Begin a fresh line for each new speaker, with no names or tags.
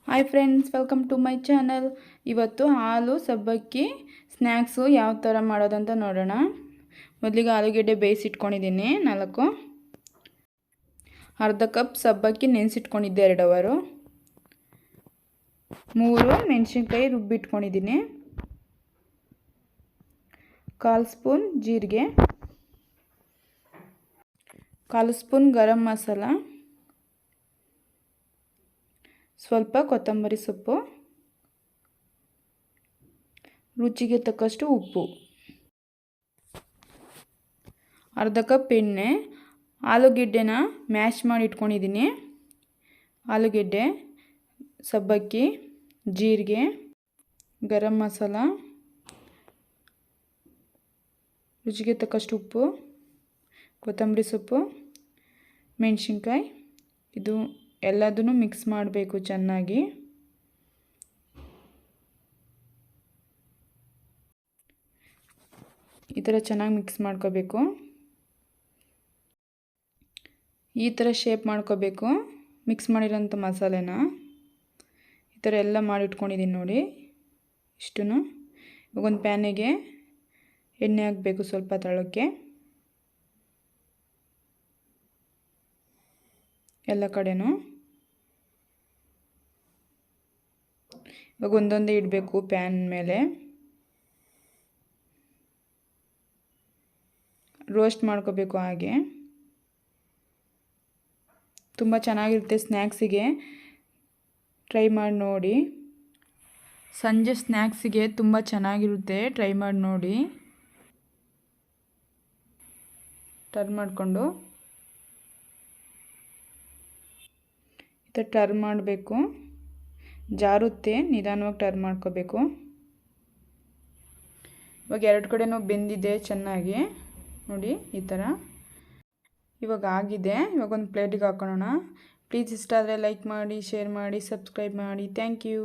Hi friends, welcome to my channel. ಇವತ್ತು ಹಾಲು ಸಬ್ಬಕ್ಕಿ ಸ್ನ್ಯಾಕ್ಸು ಯಾವ ಥರ ಮಾಡೋದಂತ ನೋಡೋಣ. ಮೊದಲಿಗೆ ಆಲೂಗೆಡ್ಡೆ ಬೇಯಿಸಿಟ್ಕೊಂಡಿದ್ದೀನಿ 4. ಅರ್ಧ ಕಪ್ ಸಬ್ಬಕ್ಕಿ ನೆನೆಸಿಟ್ಕೊಂಡಿದ್ದೆ 2 ಅವರು. 3 ಮೆಣಸಿನ್ಕಾಯಿ ರುಬ್ಬಿಟ್ಕೊಂಡಿದ್ದೀನಿ. 1/4 ಸ್ಪೂನ್ ಜೀರಿಗೆ, 1/4 ಸ್ಪೂನ್ ಗರಂ ಮಸಾಲ, ಸ್ವಲ್ಪ ಕೊತ್ತಂಬರಿ ಸೊಪ್ಪು, ರುಚಿಗೆ ತಕ್ಕಷ್ಟು ಉಪ್ಪು, ಅರ್ಧ ಕಪ್ ಎಣ್ಣೆ. ಆಲೂಗೆಡ್ಡೆನ ಮ್ಯಾಶ್ ಮಾಡಿ ಇಟ್ಕೊಂಡಿದ್ದೀನಿ. ಆಲೂಗೆಡ್ಡೆ, ಸಬ್ಬಕ್ಕಿ, ಜೀರಿಗೆ, ಗರಂ ಮಸಾಲ, ರುಚಿಗೆ ತಕ್ಕಷ್ಟು ಉಪ್ಪು, ಕೊತ್ತಂಬರಿ ಸೊಪ್ಪು, ಮೆಣಸಿನ್ಕಾಯಿ. ಇದು ಎಲ್ಲದನ್ನು ಮಿಕ್ಸ್ ಮಾಡಬೇಕು ಚೆನ್ನಾಗಿ. ಈ ಥರ ಚೆನ್ನಾಗಿ ಮಿಕ್ಸ್ ಮಾಡ್ಕೋಬೇಕು. ಈ ಥರ ಶೇಪ್ ಮಾಡ್ಕೋಬೇಕು. ಮಿಕ್ಸ್ ಮಾಡಿರೋಂಥ ಮಸಾಲೆನ ಈ ಥರ ಎಲ್ಲ ಮಾಡಿಟ್ಕೊಂಡಿದ್ದೀನಿ ನೋಡಿ. ಇಷ್ಟನ್ನು ಇವಾಗ ಒಂದು ಪ್ಯಾನಿಗೆ ಎಣ್ಣೆ ಹಾಕಬೇಕು ಸ್ವಲ್ಪ ತಳಕ್ಕೆ. ಎಲ್ಲ ಕಡೆನೂ ಇವಾಗ ಒಂದೊಂದೇ ಇಡಬೇಕು ಪ್ಯಾನ್ ಮೇಲೆ. ರೋಸ್ಟ್ ಮಾಡ್ಕೋಬೇಕು. ಹಾಗೆ ತುಂಬ ಚೆನ್ನಾಗಿರುತ್ತೆ. ಸ್ನ್ಯಾಕ್ಸಿಗೆ ಟ್ರೈ ಮಾಡಿ ನೋಡಿ. ಸಂಜೆ ಸ್ನ್ಯಾಕ್ಸಿಗೆ ತುಂಬ ಚೆನ್ನಾಗಿರುತ್ತೆ. ಟ್ರೈ ಮಾಡಿ ನೋಡಿ. ಟರ್ನ್ ಮಾಡಿಕೊಂಡು ಈ ಥರ ಟರ್ನ್ ಮಾಡಬೇಕು. ಜಾರುತ್ತೆ, ನಿಧಾನವಾಗಿ ಟರ್ನ್ ಮಾಡ್ಕೋಬೇಕು. ಇವಾಗ 2 ಕಡೆನೂ ಬೆಂದಿದೆ ಚೆನ್ನಾಗಿ ನೋಡಿ. ಈ ಥರ ಇವಾಗ ಆಗಿದೆ. ಇವಾಗ ಒಂದು ಪ್ಲೇಟಿಗೆ ಹಾಕೊಳ್ಳೋಣ. ಪ್ಲೀಸ್ ಇಷ್ಟ ಆದರೆ ಲೈಕ್ ಮಾಡಿ, ಶೇರ್ ಮಾಡಿ, ಸಬ್ಸ್ಕ್ರೈಬ್ ಮಾಡಿ. Thank you.